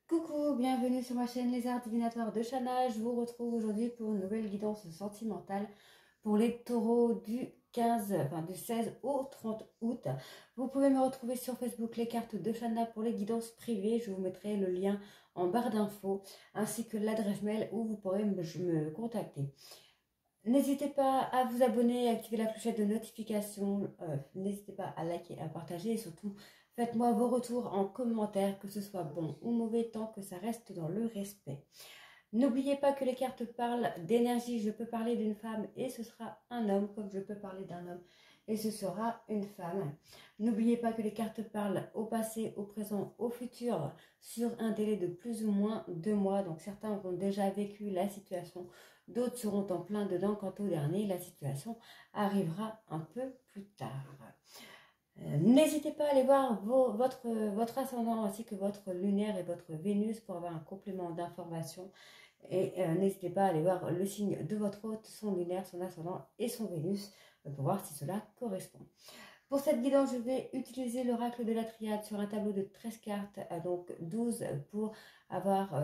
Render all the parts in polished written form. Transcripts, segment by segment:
Coucou, bienvenue sur ma chaîne Les Arts Divinatoires de Chana. Je vous retrouve aujourd'hui pour une nouvelle guidance sentimentale pour les taureaux du 16 au 30 août. Vous pouvez me retrouver sur Facebook Les Cartes de Chana pour les guidances privées. Je vous mettrai le lien en barre d'infos ainsi que l'adresse mail où vous pourrez me contacter. N'hésitez pas à vous abonner et activer la clochette de notification. N'hésitez pas à liker, à partager et surtout faites-moi vos retours en commentaire, que ce soit bon ou mauvais, tant que ça reste dans le respect. N'oubliez pas que les cartes parlent d'énergie. Je peux parler d'une femme et ce sera un homme, comme je peux parler d'un homme et ce sera une femme. N'oubliez pas que les cartes parlent au passé, au présent, au futur, sur un délai de plus ou moins 2 mois. Donc certains auront déjà vécu la situation, d'autres seront en plein dedans. Quant au dernier, la situation arrivera un peu plus tard. N'hésitez pas à aller voir votre ascendant ainsi que votre lunaire et votre Vénus pour avoir un complément d'information. Et n'hésitez pas à aller voir le signe de votre hôte, son lunaire, son ascendant et son Vénus pour voir si cela correspond. Pour cette guidance, je vais utiliser l'oracle de la triade sur un tableau de 13 cartes, donc 12 pour avoir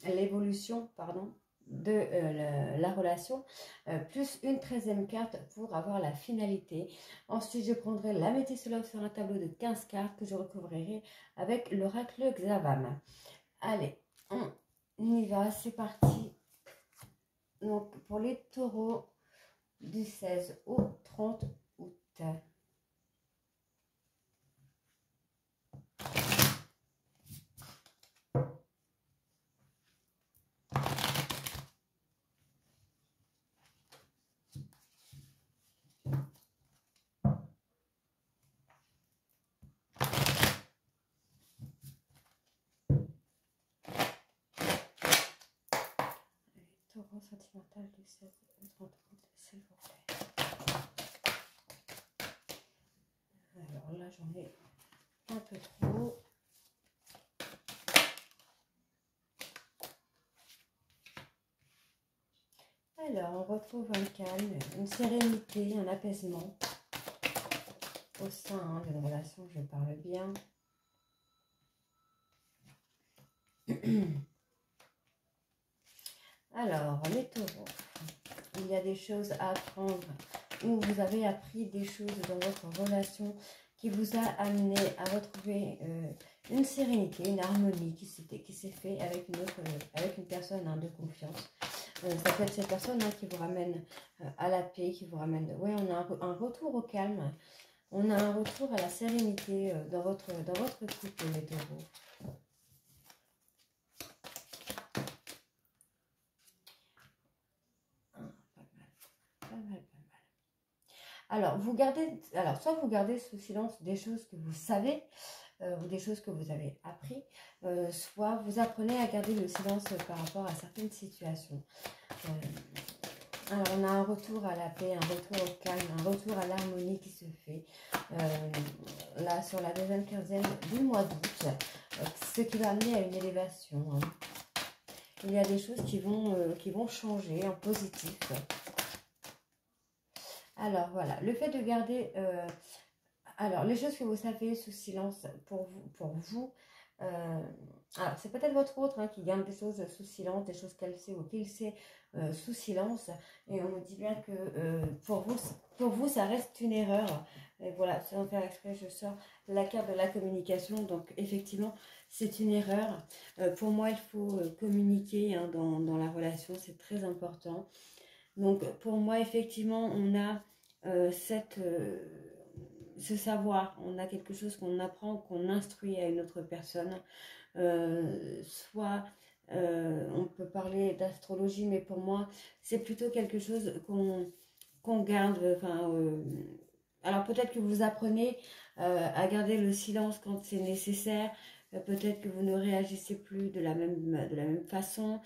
l'évolution, de la relation, plus une 13e carte pour avoir la finalité. Ensuite, je prendrai la métisse love sur un tableau de 15 cartes que je recouvrirai avec l'oracle Xavam. Allez, on y va, c'est parti. Donc, pour les taureaux du 16 au 30 août. Taureau sentimental du 16 au 30 août, s'il vous plaît. Alors là, j'en ai un peu trop. Alors, on retrouve un calme, une sérénité, un apaisement au sein d'une relation, je parle bien. Alors, les taureaux, il y a des choses à apprendre ou vous avez appris des choses dans votre relation qui vous a amené à retrouver une sérénité, une harmonie qui s'est fait avec une personne de confiance. Ça peut être cette personne qui vous ramène à la paix, qui vous ramène... Ouais, on a un retour au calme, on a un retour à la sérénité dans votre couple, les taureaux. Pas mal. Alors, soit vous gardez sous silence des choses que vous savez, ou des choses que vous avez appris, soit vous apprenez à garder le silence par rapport à certaines situations. Alors, on a un retour à la paix, un retour au calme, un retour à l'harmonie qui se fait. Là, sur la deuxième quinzaine du mois d'août, ce qui va amener à une élévation. Il y a des choses qui vont changer en positif. Alors, voilà, le fait de garder... alors, les choses que vous savez sous silence pour vous alors, c'est peut-être votre autre qui garde des choses sous silence, des choses qu'elle sait ou qu'il sait sous silence. Et on me dit bien que pour vous, ça reste une erreur. Et voilà, sans faire exprès, je sors la carte de la communication. Donc, effectivement, c'est une erreur. Pour moi, il faut communiquer dans la relation, c'est très important. Donc, pour moi, effectivement, on a ce savoir, on a quelque chose qu'on apprend, qu'on instruit à une autre personne. Soit on peut parler d'astrologie, mais pour moi, c'est plutôt quelque chose qu'on garde. Alors peut-être que vous apprenez à garder le silence quand c'est nécessaire. Peut-être que vous ne réagissez plus de la même façon.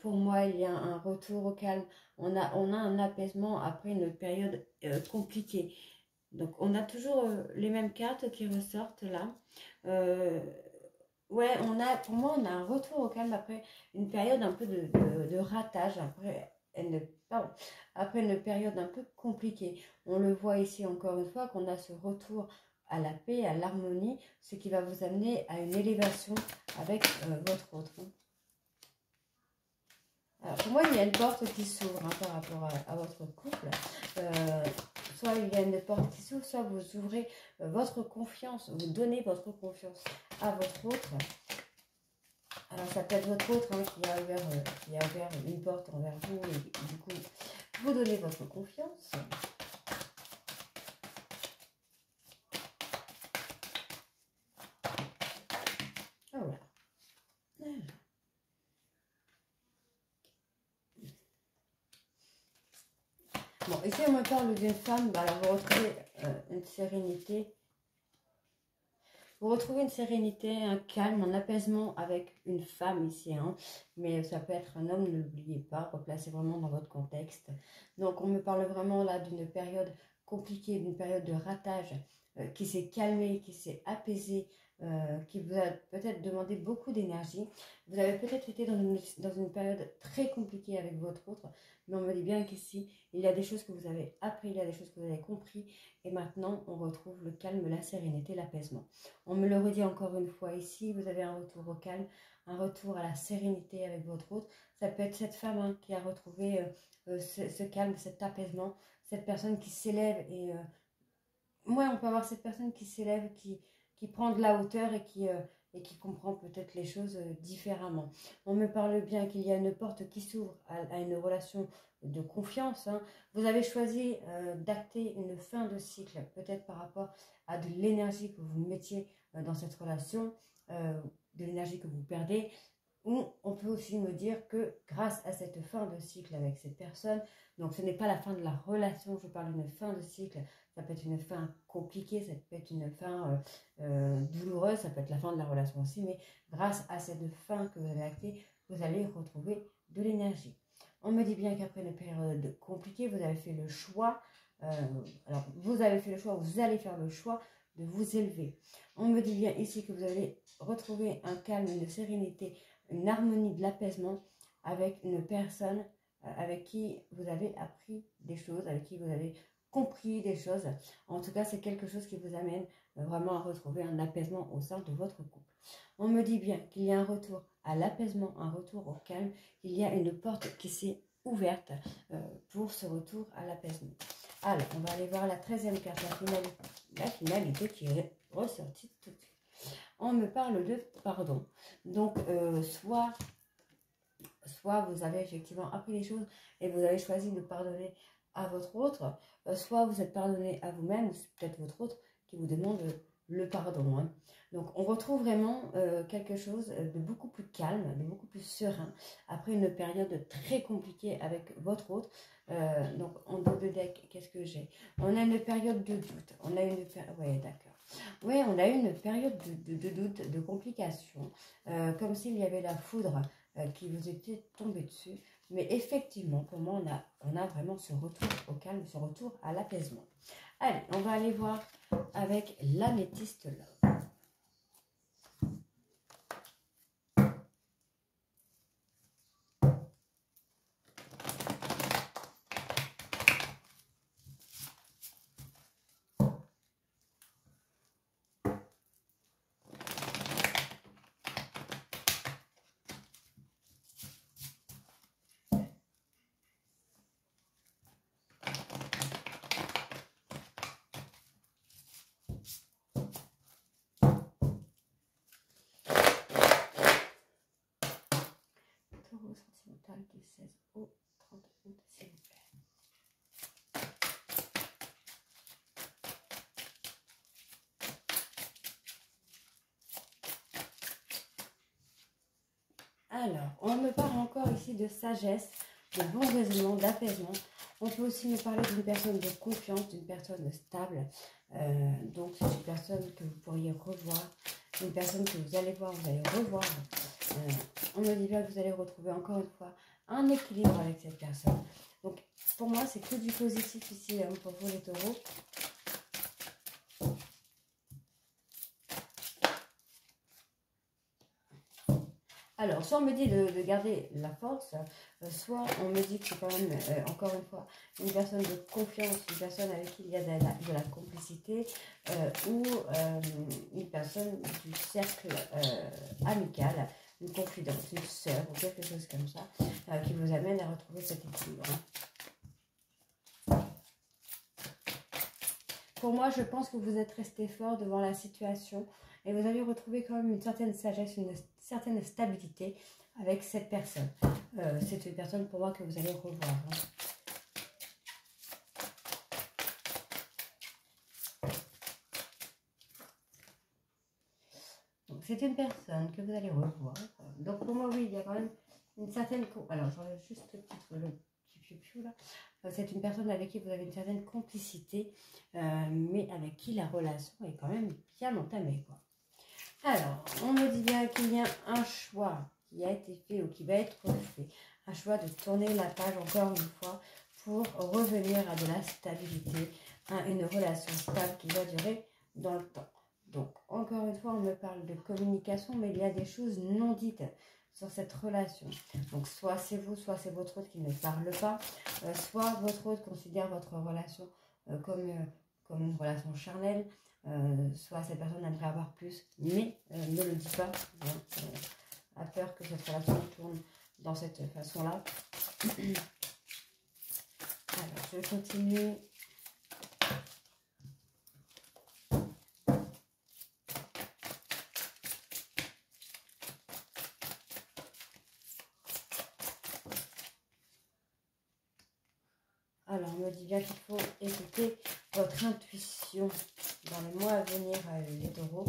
Pour moi, il y a un retour au calme. On a un apaisement après une période compliquée. Donc, on a toujours les mêmes cartes qui ressortent là. Ouais, pour moi, on a un retour au calme après une période un peu de ratage, après une période un peu compliquée. On le voit ici encore une fois qu'on a ce retour à la paix, à l'harmonie, ce qui va vous amener à une élévation avec votre autre. Alors, pour moi, il y a une porte qui s'ouvre par rapport à votre couple. Soit il y a une porte qui s'ouvre, soit vous ouvrez votre confiance, vous donnez votre confiance à votre autre. Alors, ça peut être votre autre qui a ouvert une porte envers vous et du coup, vous donnez votre confiance. Voilà. Bon, ici, on me parle d'une femme. Bah, alors, vous retrouvez une sérénité. Vous retrouvez une sérénité, un calme, un apaisement avec une femme ici. Hein. Mais ça peut être un homme, ne l'oubliez pas. Replacez vraiment dans votre contexte. Donc, on me parle vraiment là d'une période compliquée, d'une période de ratage qui s'est calmée, qui s'est apaisée. Qui vous a peut-être demandé beaucoup d'énergie. Vous avez peut-être été dans une période très compliquée avec votre autre, mais on me dit bien qu'ici, il y a des choses que vous avez appris, il y a des choses que vous avez compris, et maintenant, on retrouve le calme, la sérénité, l'apaisement. On me le redit encore une fois ici, vous avez un retour au calme, un retour à la sérénité avec votre autre. Ça peut être cette femme qui a retrouvé ce calme, cet apaisement, cette personne qui s'élève et... ouais, on peut avoir cette personne qui s'élève, qui prend de la hauteur et qui comprend peut-être les choses différemment. On me parle bien qu'il y a une porte qui s'ouvre à une relation de confiance. Hein. Vous avez choisi d'acter une fin de cycle, peut-être par rapport à de l'énergie que vous mettiez dans cette relation, de l'énergie que vous perdez. Ou on peut aussi me dire que grâce à cette fin de cycle avec cette personne, donc ce n'est pas la fin de la relation, je parle d'une fin de cycle, ça peut être une fin compliquée, ça peut être une fin douloureuse, ça peut être la fin de la relation aussi, mais grâce à cette fin que vous avez actée, vous allez retrouver de l'énergie. On me dit bien qu'après une période compliquée, vous avez fait le choix, alors vous avez fait le choix, vous allez faire le choix de vous élever. On me dit bien ici que vous allez retrouver un calme, une sérénité, une harmonie, de l'apaisement avec une personne avec qui vous avez appris des choses, avec qui vous avez compris des choses. En tout cas, c'est quelque chose qui vous amène vraiment à retrouver un apaisement au sein de votre couple. On me dit bien qu'il y a un retour à l'apaisement, un retour au calme, qu'il y a une porte qui s'est ouverte pour ce retour à l'apaisement. Alors, on va aller voir la 13e carte, la finalité qui est ressortie tout de suite. On me parle de pardon. Donc, soit vous avez effectivement appris les choses et vous avez choisi de pardonner à votre autre, soit vous êtes pardonné à vous-même, ou c'est peut-être votre autre qui vous demande le pardon. Hein. Donc, on retrouve vraiment quelque chose de beaucoup plus calme, de beaucoup plus serein, après une période très compliquée avec votre autre. Donc, en dos de deck, qu'est-ce que j'ai? On a une période de doute. On a une période... Oui, d'accord. Oui, on a eu une période de doute, de complications, comme s'il y avait la foudre qui vous était tombée dessus. Mais effectivement, pour moi, on a vraiment ce retour au calme, ce retour à l'apaisement. Allez, on va aller voir avec l'améthyste love. Taureau sentimental du 16 au 30 août, s'il vous plaît. Alors, on me parle encore ici de sagesse, de bon raisonnement, d'apaisement. On peut aussi me parler d'une personne de confiance, d'une personne stable. Donc, c'est une personne que vous pourriez revoir, une personne que vous allez voir, vous allez revoir. On me dit bien que vous allez retrouver encore une fois un équilibre avec cette personne. Donc, pour moi, c'est que du positif ici pour vous les taureaux. Alors, soit on me dit de garder la force, soit on me dit que c'est quand même, encore une fois, une personne de confiance, une personne avec qui il y a de la complicité, ou une personne du cercle amical, une confidente, une sœur, ou quelque chose comme ça, qui vous amène à retrouver cet équilibre. Pour moi, je pense que vous êtes resté fort devant la situation et vous avez retrouvé quand même une certaine sagesse, une certaine stabilité avec cette personne. C'est une personne pour moi que vous allez revoir. Donc c'est une personne que vous allez revoir. Donc pour moi, oui, il y a quand même une certaine... Alors, j'enlève juste le petit piou-piou là. C'est une personne avec qui vous avez une certaine complicité, mais avec qui la relation est quand même bien entamée, quoi. Alors, on me dit bien qu'il y a un choix qui a été fait ou qui va être fait. Un choix de tourner la page encore une fois pour revenir à de la stabilité, à une relation stable qui va durer dans le temps. Donc, encore une fois, on me parle de communication, mais il y a des choses non dites sur cette relation. Donc, soit c'est vous, soit c'est votre autre qui ne parle pas, soit votre autre considère votre relation comme une relation charnelle, soit cette personne aimerait avoir plus, mais ne le dit pas, hein, a peur que cette relation tourne dans cette façon-là. Alors, je continue. Alors, on me dit bien qu'il faut écouter votre intuition dans les mois à venir, les taureaux.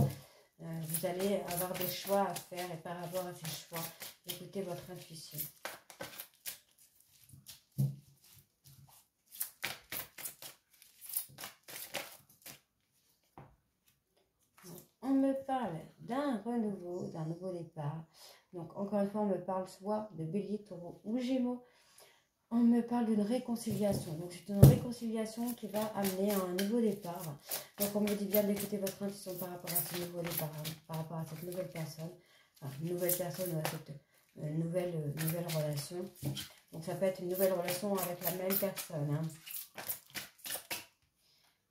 Vous allez avoir des choix à faire et par rapport à ces choix, écoutez votre intuition. On me parle d'un renouveau, d'un nouveau départ. Donc, encore une fois, on me parle soit de bélier, taureau ou gémeaux. On me parle d'une réconciliation. Donc, c'est une réconciliation qui va amener à un nouveau départ. Donc, on me dit bien d'écouter votre intuition par rapport à ce nouveau départ, hein, par rapport à cette nouvelle personne. Enfin, une nouvelle personne ou à cette nouvelle relation. Donc, ça peut être une nouvelle relation avec la même personne, hein.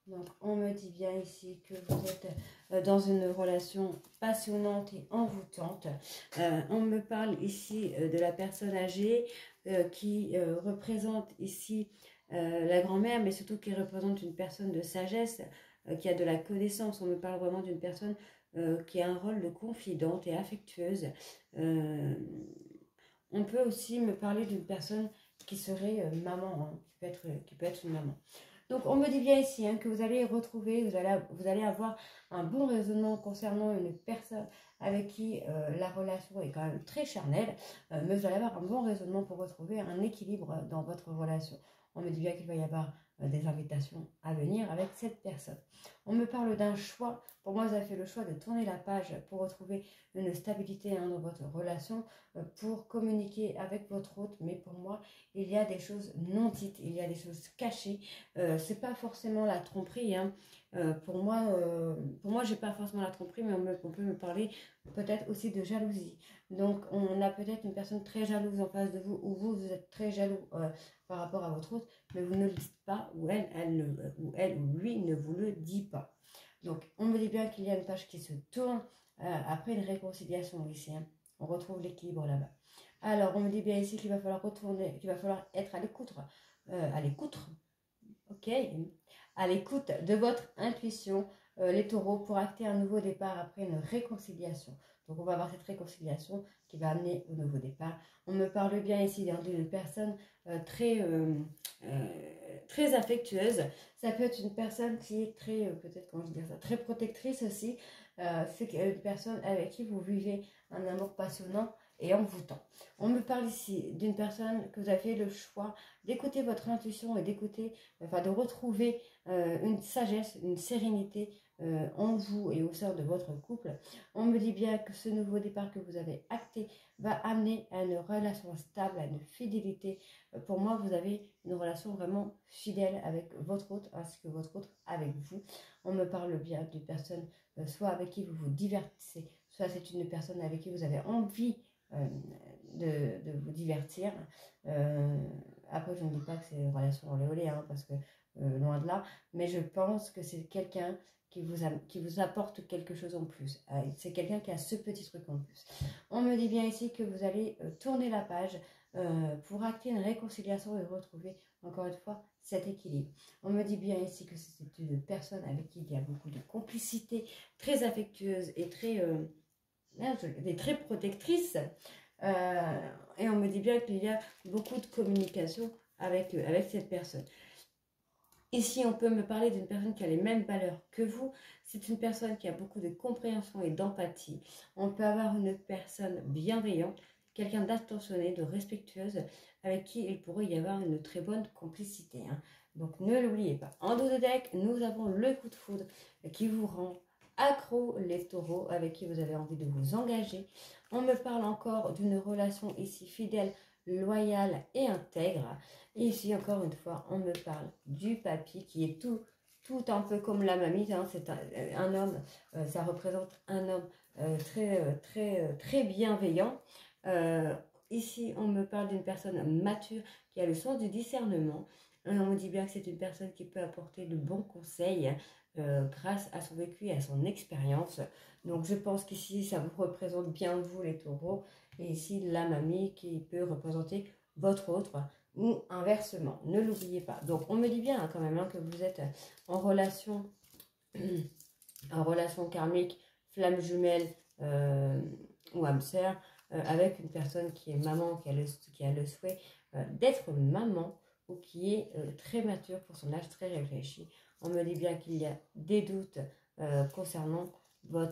Donc, on me dit bien ici que vous êtes dans une relation passionnante et envoûtante. On me parle ici de la personne âgée qui représente ici la grand-mère, mais surtout qui représente une personne de sagesse, qui a de la connaissance. On me parle vraiment d'une personne qui a un rôle de confidente et affectueuse. On peut aussi me parler d'une personne qui serait maman, hein, qui peut être une maman. Donc, on me dit bien ici hein, que vous allez retrouver, vous allez avoir un bon raisonnement concernant une personne avec qui la relation est quand même très charnelle, mais vous allez avoir un bon raisonnement pour retrouver un équilibre dans votre relation. On me dit bien qu'il va y avoir des invitations à venir avec cette personne. On me parle d'un choix. Pour moi, vous avez fait le choix de tourner la page pour retrouver une stabilité hein, dans votre relation, pour communiquer avec votre hôte, mais pour moi, il y a des choses non dites, il y a des choses cachées. C'est pas forcément la tromperie, hein. Pour moi, j'ai pas forcément la tromperie, mais on peut me parler peut-être aussi de jalousie. Donc, on a peut-être une personne très jalouse en face de vous, ou vous êtes très jaloux par rapport à votre hôte, mais vous ne le dites pas, ou elle ou lui ne vous le dit pas. Donc, on me dit bien qu'il y a une page qui se tourne après une réconciliation ici, hein. On retrouve l'équilibre là-bas. Alors, on me dit bien ici qu'il va falloir retourner, qu'il va falloir être à l'écoute, ok, à l'écoute de votre intuition, les taureaux, pour acter un nouveau départ après une réconciliation. Donc, on va avoir cette réconciliation qui va amener au nouveau départ. On me parle bien ici d'une personne très affectueuse. Ça peut être une personne qui est peut-être comment je dire ça, très protectrice aussi. C'est une personne avec qui vous vivez un amour passionnant et envoûtant. On me parle ici d'une personne que vous avez fait le choix d'écouter votre intuition et de retrouver une sagesse, une sérénité en vous et au sein de votre couple. On me dit bien que ce nouveau départ que vous avez acté va amener à une relation stable, à une fidélité. Pour moi, vous avez une relation vraiment fidèle avec votre hôte ainsi que votre autre avec vous. On me parle bien d'une personne soit avec qui vous vous divertissez, soit c'est une personne avec qui vous avez envie de vous divertir. Après, je ne dis pas que c'est une relation olé olé, hein, parce que loin de là, mais je pense que c'est quelqu'un qui vous apporte quelque chose en plus. C'est quelqu'un qui a ce petit truc en plus. On me dit bien ici que vous allez tourner la page pour acter une réconciliation et retrouver, encore une fois, cet équilibre. On me dit bien ici que c'est une personne avec qui il y a beaucoup de complicité, très affectueuse et très protectrice. Et on me dit bien qu'il y a beaucoup de communication avec cette personne. Ici, on peut me parler d'une personne qui a les mêmes valeurs que vous. C'est une personne qui a beaucoup de compréhension et d'empathie. On peut avoir une personne bienveillante, quelqu'un d'attentionné, de respectueuse, avec qui il pourrait y avoir une très bonne complicité. Hein. Donc, ne l'oubliez pas. En dos de deck, nous avons le coup de foudre qui vous rend accro, les taureaux, avec qui vous avez envie de vous engager. On me parle encore d'une relation ici fidèle, loyale et intègre. Et ici, encore une fois, on me parle du papy qui est tout un peu comme la mamie. Hein. C'est un homme, ça représente un homme très bienveillant. Ici, on me parle d'une personne mature qui a le sens du discernement. On me dit bien que c'est une personne qui peut apporter de bons conseils grâce à son vécu et à son expérience. Donc, je pense qu'ici, ça vous représente bien vous, les taureaux. Et ici, la mamie qui peut représenter votre autre ou inversement. Ne l'oubliez pas. Donc, on me dit bien hein, quand même hein, que vous êtes en relation karmique, flamme jumelle ou âme sœur avec une personne qui est maman, qui a le souhait d'être maman ou qui est très mature pour son âge, très réfléchi. On me dit bien qu'il y a des doutes concernant vos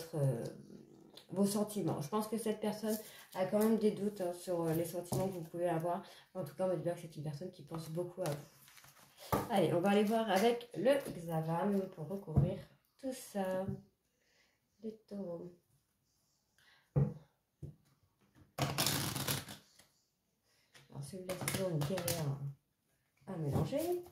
sentiments. Je pense que cette personne a quand même des doutes hein, sur les sentiments que vous pouvez avoir. En tout cas, on me dit bien que c'est une personne qui pense beaucoup à vous. Allez, on va aller voir avec le Xavam pour recouvrir tout ça. Les taureaux. Alors celui-là, c'est toujours une guerrière à mélanger.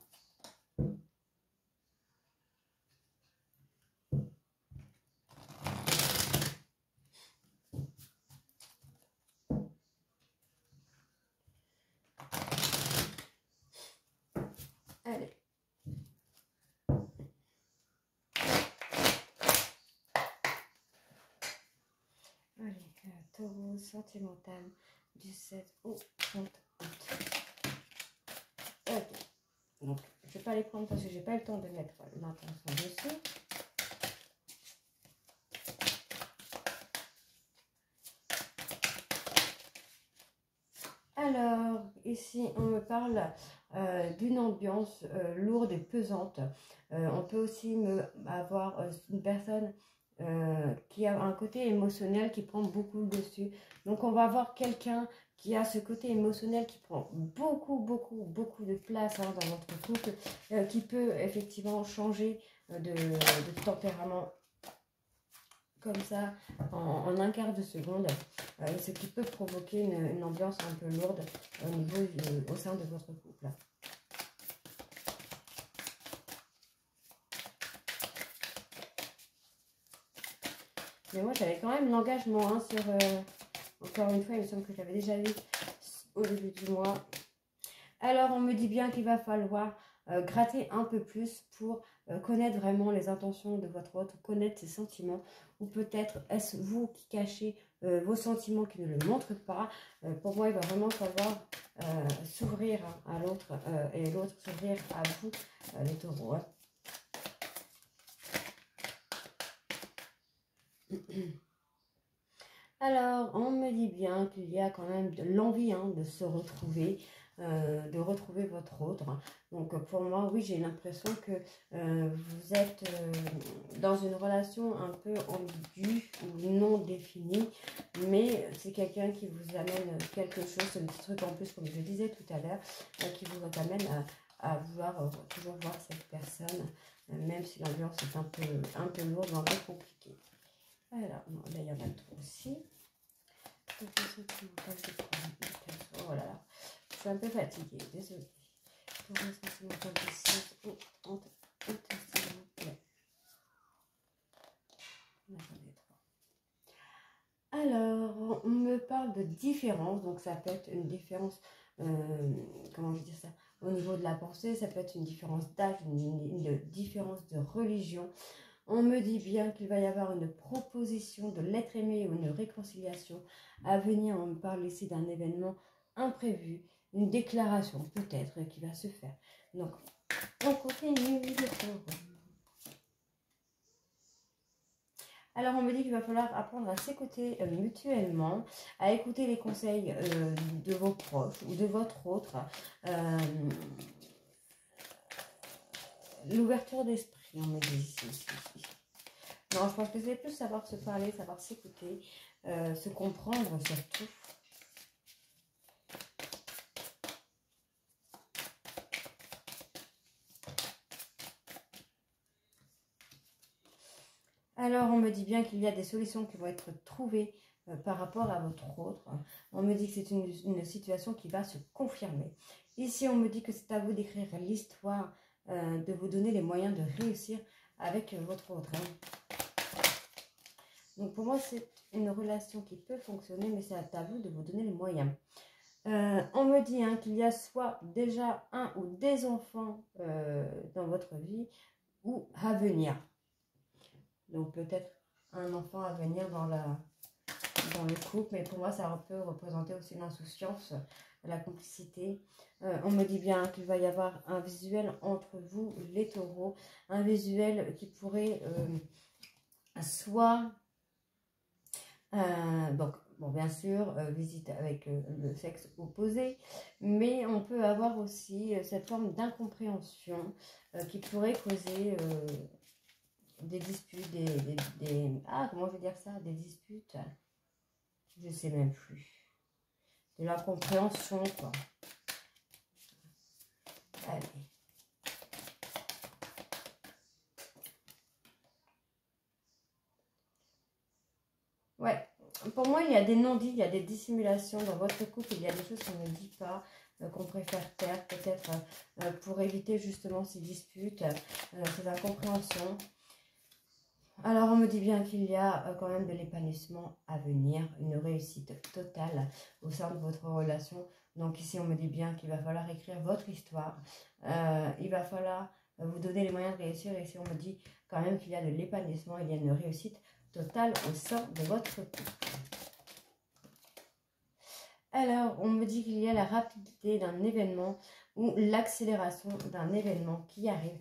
Allez. Allez, taureau sentimental du 7 au 30 août. Ok. Donc, je ne vais pas les prendre parce que j'ai pas le temps de mettre l'intention dessus. Alors, ici, on me parle d'une ambiance lourde et pesante. On peut aussi avoir une personne qui a un côté émotionnel qui prend beaucoup le dessus. Donc, on va avoir quelqu'un qui a ce côté émotionnel qui prend beaucoup de place hein, dans votre couple, qui peut effectivement changer de tempérament comme ça en un quart de seconde, ce qui peut provoquer une ambiance un peu lourde au sein de votre couple. Mais moi j'avais quand même l'engagement hein, sur, encore une fois il me semble que j'avais déjà vu au début du mois. Alors on me dit bien qu'il va falloir gratter un peu plus pour connaître vraiment les intentions de votre autre, connaître ses sentiments, ou peut-être est-ce vous qui cachez vos sentiments qui ne le montrent pas. Pour moi il va vraiment falloir s'ouvrir à l'autre et l'autre s'ouvrir à vous les taureaux. Hein. Alors, on me dit bien qu'il y a quand même de l'envie hein, de se retrouver, de retrouver votre autre. Donc, pour moi, oui, j'ai l'impression que vous êtes dans une relation un peu ambiguë ou non définie, mais c'est quelqu'un qui vous amène quelque chose, c'est un petit truc en plus, comme je disais tout à l'heure, qui vous amène à vouloir toujours voir cette personne, même si l'ambiance est un peu lourde ou un peu compliquée. Alors, là, il y en a trop aussi. Oh là là, je suis un peu fatiguée, désolée. Alors, on me parle parle de différence, donc ça peut être une différence, comment je veux dire ça, au niveau de la pensée, ça peut être une différence d'âge, une différence de religion. On me dit bien qu'il va y avoir une proposition de l'être aimé ou une réconciliation à venir. On me parle ici d'un événement imprévu, une déclaration peut-être qui va se faire. Donc, on continue. Alors, on me dit qu'il va falloir apprendre à s'écouter mutuellement, à écouter les conseils de vos proches ou de votre autre. L'ouverture d'esprit, on me dit ici. Non, je pense que c'est plus savoir se parler, savoir s'écouter, se comprendre surtout. Alors, on me dit bien qu'il y a des solutions qui vont être trouvées par rapport à votre autre. On me dit que c'est une situation qui va se confirmer. Ici, on me dit que c'est à vous d'écrire l'histoire, de vous donner les moyens de réussir avec votre autre. Donc, pour moi, c'est une relation qui peut fonctionner, mais c'est à vous de vous donner les moyens. On me dit qu'il y a soit déjà un ou des enfants dans votre vie ou à venir. Donc peut-être un enfant à venir dans le couple, mais pour moi ça peut représenter aussi l'insouciance, la complicité. On me dit bien qu'il va y avoir un visuel entre vous, les taureaux, un visuel qui pourrait soit, donc bon, bien sûr, visite avec le sexe opposé, mais on peut avoir aussi cette forme d'incompréhension qui pourrait causer des disputes, comment je vais dire ça, des disputes, je sais même plus, de l'incompréhension, quoi. Allez. Ouais, pour moi, il y a des non-dits, il y a des dissimulations dans votre couple, il y a des choses qu'on ne dit pas, qu'on préfère taire, peut-être pour éviter justement ces disputes, ces incompréhensions. Alors, on me dit bien qu'il y a quand même de l'épanouissement à venir, une réussite totale au sein de votre relation. Donc ici, on me dit bien qu'il va falloir écrire votre histoire. Il va falloir vous donner les moyens de réussir. Ici, on me dit quand même qu'il y a de l'épanouissement, il y a une réussite totale au sein de votre couple. Alors, on me dit qu'il y a la rapidité d'un événement ou l'accélération d'un événement qui arrive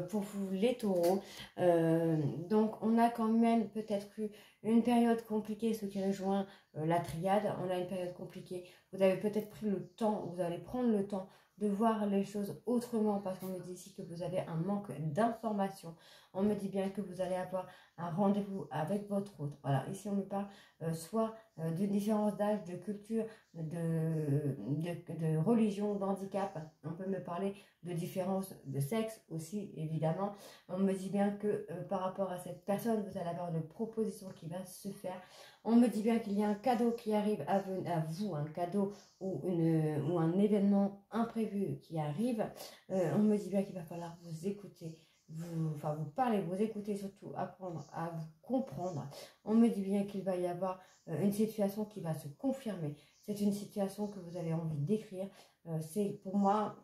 pour vous les taureaux. Donc on a quand même peut-être eu une période compliquée, ce qui rejoint la triade. On a une période compliquée, vous avez peut-être pris le temps, vous allez prendre le temps de voir les choses autrement, parce qu'on me dit ici que vous avez un manque d'informations. On me dit bien que vous allez avoir un rendez-vous avec votre autre. Voilà, ici on me parle soit d'une différence d'âge, de culture, de religion, d'handicap. On peut me parler de différence de sexe aussi, évidemment. On me dit bien que par rapport à cette personne, vous allez avoir une proposition qui va se faire. On me dit bien qu'il y a un cadeau qui arrive à vous, un cadeau ou un événement imprévu qui arrive. On me dit bien qu'il va falloir vous écouter, vous parler, vous écouter, surtout apprendre à vous comprendre. On me dit bien qu'il va y avoir une situation qui va se confirmer. C'est une situation que vous avez envie d'écrire. C'est pour moi,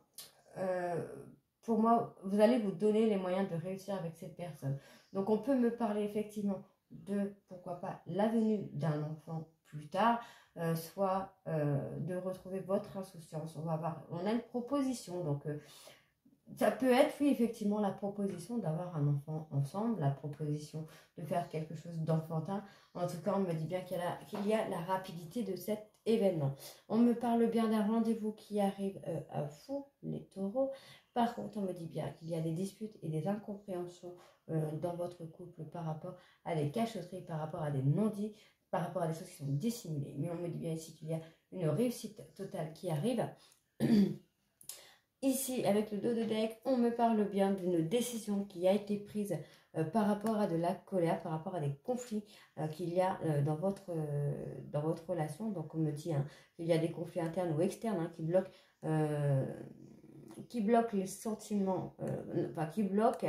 vous allez vous donner les moyens de réussir avec cette personne. Donc on peut me parler effectivement de, pourquoi pas, la venue d'un enfant plus tard, soit de retrouver votre insouciance. On a une proposition, donc ça peut être, oui, effectivement, la proposition d'avoir un enfant ensemble, la proposition de faire quelque chose d'enfantin. En tout cas, on me dit bien qu'il y a la rapidité de cet événement. On me parle bien d'un rendez-vous qui arrive à vous, les taureaux. Par contre, on me dit bien qu'il y a des disputes et des incompréhensions dans votre couple par rapport à des cachotteries, par rapport à des non-dits, par rapport à des choses qui sont dissimulées. Mais on me dit bien ici qu'il y a une réussite totale qui arrive. Ici, avec le dos de deck, on me parle bien d'une décision qui a été prise par rapport à de la colère, par rapport à des conflits qu'il y a dans votre relation. Donc, on me dit qu'il y a des conflits internes ou externes qui bloquent les sentiments, qui bloquent.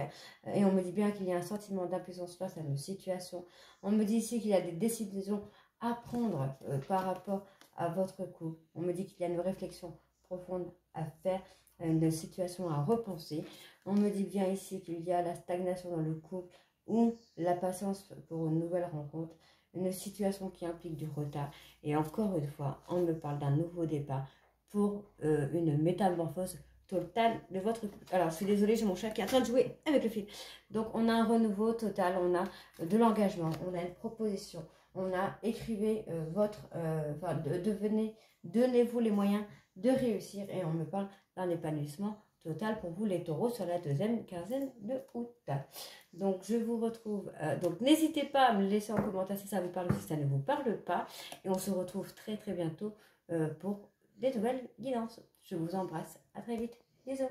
Et on me dit bien qu'il y a un sentiment d'impuissance face à nos situations. On me dit ici qu'il y a des décisions à prendre par rapport à votre couple. On me dit qu'il y a une réflexion profonde à faire, une situation à repenser. On me dit bien ici qu'il y a la stagnation dans le couple ou la patience pour une nouvelle rencontre, une situation qui implique du retard. Et encore une fois, on me parle d'un nouveau départ pour une métamorphose totale de votre couple. Alors, je suis désolée, j'ai mon chat qui est en train de jouer avec le fil. Donc, on a un renouveau total, on a de l'engagement, on a une proposition, on a écrivez donnez-vous les moyens de réussir et on me parle d'un épanouissement total pour vous les taureaux sur la deuxième quinzaine de août. Donc je vous retrouve, donc n'hésitez pas à me laisser en commentaire si ça vous parle ou si ça ne vous parle pas et on se retrouve très très bientôt pour des nouvelles guidances. Je vous embrasse, à très vite, bisous.